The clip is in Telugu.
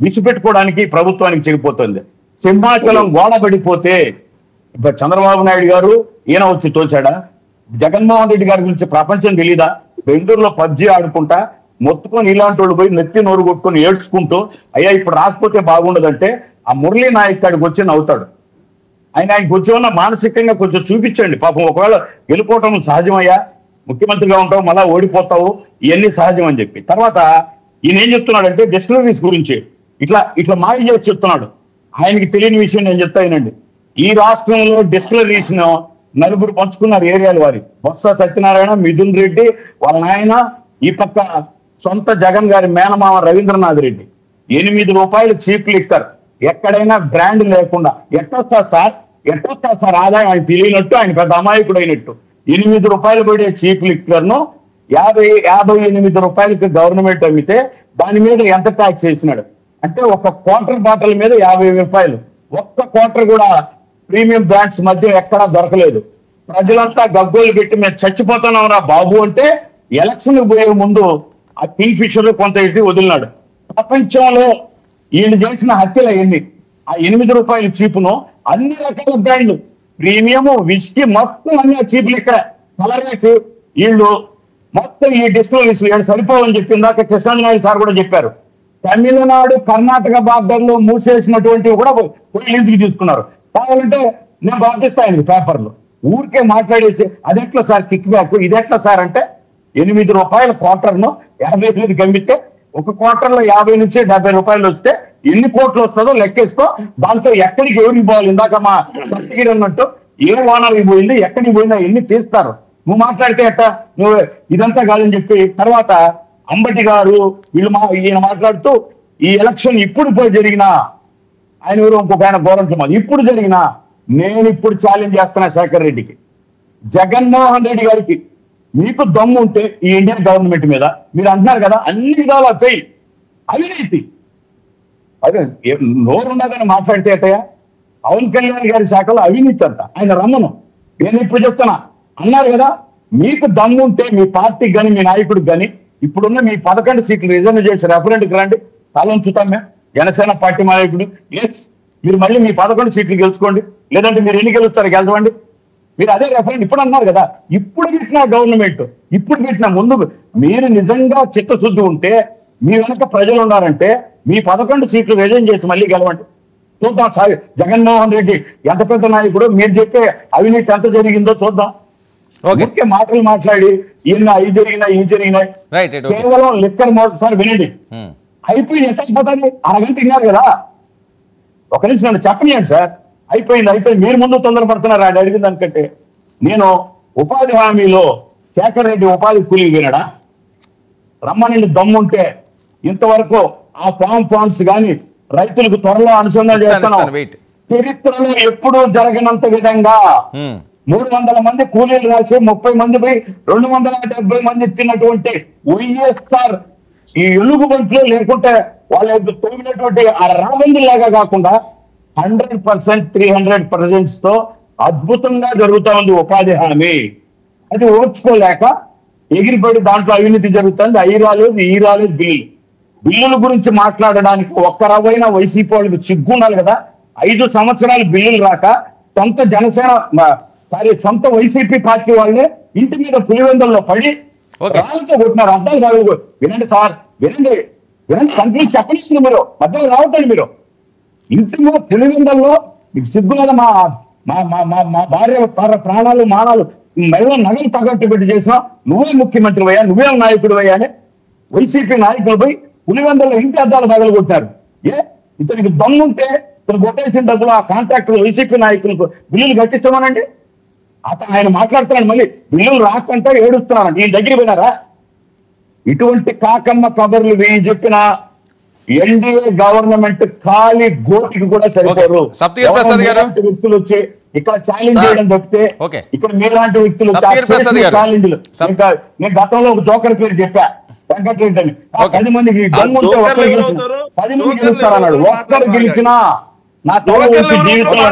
విసిపెట్టుకోవడానికి ప్రభుత్వానికి చెడిపోతుంది. సింహాచలం గోడబడిపోతే ఇప్పుడు చంద్రబాబు నాయుడు గారు ఈయన వచ్చి తోచాడా? జగన్మోహన్ రెడ్డి గారి గురించి ప్రపంచం తెలీదా? బెంగళూరులో పబ్జీ ఆడుకుంటా మొత్తుకొని ఇలాంటి వాళ్ళు పోయి నెత్తి నోరు కొట్టుకొని ఏడ్చుకుంటూ అయ్యా ఇప్పుడు రాకపోతే బాగుండదంటే ఆ మురళీ నాయక్ కాడికి వచ్చి నవ్వుతాడు. ఆయనకు కొంచెం మానసికంగా కొంచెం చూపించండి. పాపం ఒకవేళ వెళ్ళిపోవటం సహజమయ్యా, ముఖ్యమంత్రిగా ఉంటావు మళ్ళా ఓడిపోతావు, ఇవన్నీ సహజం అని చెప్పి. తర్వాత ఈయన ఏం చెప్తున్నాడంటే డిస్టిలరీస్ గురించి ఇట్లా మాయ చేసి చెప్తున్నాడు. ఆయనకి తెలియని విషయం నేను చెప్తానండి. ఈ రాష్ట్రంలో డిస్టిలరీస్ ను నలుగురు పంచుకున్నారు ఏరియాల వారి. బొత్స సత్యనారాయణ, మిథున్ రెడ్డి వాళ్ళ నాయన, ఈ పక్క సొంత జగన్ గారి మేనమామ రవీంద్రనాథ్ రెడ్డి. 8 రూపాయలు చీప్ లిక్కర్, ఎక్కడైనా బ్రాండ్ లేకుండా ఎట్టొస్తా సార్ ఆదాయం ఆయన తెలియనట్టు, ఆయన పెద్ద అమాయకుడు అయినట్టు. 8 రూపాయలు పడే చీప్ లిక్కర్ ను 58 రూపాయలకి గవర్నమెంట్ అమ్మితే దాని మీద ఎంత ట్యాక్స్ వేసినాడు అంటే ఒక క్వార్టర్ బాటిల్ మీద 50 రూపాయలు. ఒక్క క్వార్టర్ కూడా ప్రీమియం బ్రాండ్స్ మధ్య ఎక్కడా దొరకలేదు. ప్రజలంతా గగ్గోలు పెట్టి మేము చచ్చిపోతున్నాం రా బాబు అంటే ఎలక్షన్ పోయే ముందు ఆ కింగ్ ఫిషర్ కొంత ఇది వదిలినాడు. ప్రపంచంలో ఈయన చేసిన హత్యలు ఎన్ని? ఆ 8 రూపాయల చీపును అన్ని రకాల బ్రాండ్లు, ప్రీమియం, విస్కీ మొత్తం అన్ని చీప్ లెక్క కలరేసి వీళ్ళు మొత్తం ఈ డిస్టిలరీస్ సరిపోవని చెప్పి ఇందాక కృష్ణాంజనాయుడు సార్ కూడా చెప్పారు. తమిళనాడు కర్ణాటక బార్డర్ లో మూసేసినటువంటివి కూడా పోయి లీజుకి తీసుకున్నారు. కావాలంటే నేను పంపిస్తాను పేపర్లు. ఊరికే మాట్లాడేసి అదెట్లా సార్ కిక్ బ్యాక్, ఇదెట్లా సార్ అంటే 8 రూపాయల క్వార్టర్ను 55 అమ్మితే ఒక క్వార్టర్ లో 50 నుంచి 70 రూపాయలు వస్తే ఎన్ని కోట్లు వస్తుందో లెక్కేసుకో. దాంతో ఎక్కడికి ఎవరికి పోవాలి? ఇందాక మా సత్యగిరి అన్నట్టు ఏ ఓనర్కి పోయింది, ఎక్కడికి పోయిందా ఎన్ని తీస్తారు. నువ్వు మాట్లాడితే ఎట్ట నువ్వు ఇదంతా కాదని చెప్పి తర్వాత అంబటి గారు ఈయన మాట్లాడుతూ ఈ ఎలక్షన్ ఇప్పుడు పోయి జరిగినా ఆయన ఎవరు ఇంకొక ఆయన గౌరవం ఇప్పుడు జరిగినా నేను ఇప్పుడు ఛాలెంజ్ చేస్తున్నా శేఖర్ రెడ్డికి, జగన్మోహన్ రెడ్డి గారికి, మీకు దమ్ము ఉంటే ఈ ఇండియన్ గవర్నమెంట్ మీద మీరు అంటున్నారు కదా అన్ని విధాలా ఫెయిల్, అవినీతి, అదే నోరున్నదని మాట్లాడితే అట్టయ్యా. పవన్ కళ్యాణ్ గారి శాఖలో అవినీతి అంట, ఆయన రమ్మను. నేను ఇప్పుడు చెప్తున్నా అన్నారు కదా, మీకు దమ్ము ఉంటే మీ పార్టీకి కానీ మీ నాయకుడికి కానీ ఇప్పుడున్న మీ 11 సీట్లు రిజర్వ్ చేసి రెఫరెండ్కి రండి, కాలం చూద్దాం. మేము జనసేన పార్టీ నాయకుడు మీరు మళ్ళీ మీ 11 సీట్లు గెలుచుకోండి, లేదంటే మీరు ఎన్ని గెలుస్తారు గెలవండి. మీరు అదే రెఫరెండ్ ఇప్పుడు అన్నారు కదా, ఇప్పుడు పెట్టిన గవర్నమెంట్ ఇప్పుడు పెట్టిన ముందు మీరు నిజంగా చిత్తశుద్ధి ఉంటే మీ వెనక ప్రజలు ఉన్నారంటే మీ 11 సీట్లు రిజర్వ్ చేసి మళ్ళీ గెలవండి. చూద్దాం జగన్మోహన్ రెడ్డి ఎంత పెద్ద నాయకుడు, మీరు చెప్పే అవినీతి ఎంత జరిగిందో చూద్దాం. ముఖ్య మాటలు మాట్లాడి ఈయన అవి జరిగినాయి కేవలం లిక్కర్ మోటార్ వినండి అయిపోయింది. ఎంత అయిపోతుంది? అరగంట విన్నారు కదా, ఒక నిమిషం నన్ను చెప్పనియండి సార్. అయిపోయింది. మీరు ముందు తొందరపడుతున్నారు ఆయన అడిగిన దానికంటే. నేను ఉపాధి హామీలో శేఖర్ రెడ్డి ఉపాధి కూలీ వినడా? రమ్మని దమ్ముంటే ఇంతవరకు ఆ ఫార్మ్స్ కానీ రైతులకు త్వరలో అనుసంధానం చేస్తున్నాం. చరిత్రలో ఎప్పుడూ జరగనంత విధంగా 300 మంది కూలీలు రాసి 30 మంది పోయి 270 మంది ఇచ్చినటువంటి వైఎస్ఆర్ ఈ ఎలుగుబంట్లో లేకుంటే వాళ్ళ తోగినటువంటి ఆ రాబందులాగా కాకుండా 100% 300% తో అద్భుతంగా జరుగుతా ఉంది ఉపాధి హామీ. అది ఓర్చుకోలేక ఎగిరిపడి దాంట్లో అవినీతి జరుగుతుంది. ఈ రాలేదు బిల్లుల గురించి మాట్లాడడానికి ఒక్క రవైన వైసీపీ వాళ్ళకి సిగ్గుండాలి కదా. 5 సంవత్సరాలు బిల్లులు రాక సొంత వైసీపీ పార్టీ వాళ్ళే ఇంటి మీద పులివెందుల్లో పడి రాళ్ళతో కొట్టినారు. అర్థం కాదు. వినండి సార్, వినండి కంట్రీ చెప్పండి. మీరు మధ్యలో రావట్లేదు. మీరు ఇంటి మీద పులివెందుల్లో మీకు సిగ్గులేదు. మా భార్య ప్రాణాలు మానాలు మెల్ల నగలు తగ్గట్టు పెట్టి చేసినా నువ్వే ముఖ్యమంత్రి అయ్యా, నువ్వే నాయకుడు అయ్యా అని వైసీపీ నాయకులు పోయి పులివెందుల్లో ఇంటి అద్దాలు పగలు కొట్టారు. ఇతనికి దమ్ముంటే ఇతను కొట్టేసిన డబ్బులు ఆ కాంట్రాక్టర్ వైసీపీ నాయకులకు బిల్లులు కట్టించమనండి. ఆయన మాట్లాడుతున్నాడు, మళ్ళీ బిల్లులు రాకంటే ఏడుస్తున్నాను. నేను దగ్గర పోయినారా? ఇటువంటి కాకమ్మ కబర్లు వేయి చెప్పిన ఎన్డీఏ గవర్నమెంట్ ఖాళీ గోటికి కూడా సరిపోరు. వ్యక్తులు వచ్చి ఇక్కడ ఛాలెంజ్ చేయడం తప్పితే ఇక్కడ మీలాంటి వ్యక్తులు ఛాలెంజ్లు. నేను గతంలో ఒక జోకర్ పేరు చెప్పా, వెంకటరెడ్డి అని. 10 మందికి దమ్ముంటే 10 మంది గెలుస్తారన్నాడు. ఒక్కరు గెలిచినా నా తోడు వచ్చి జీవితంలో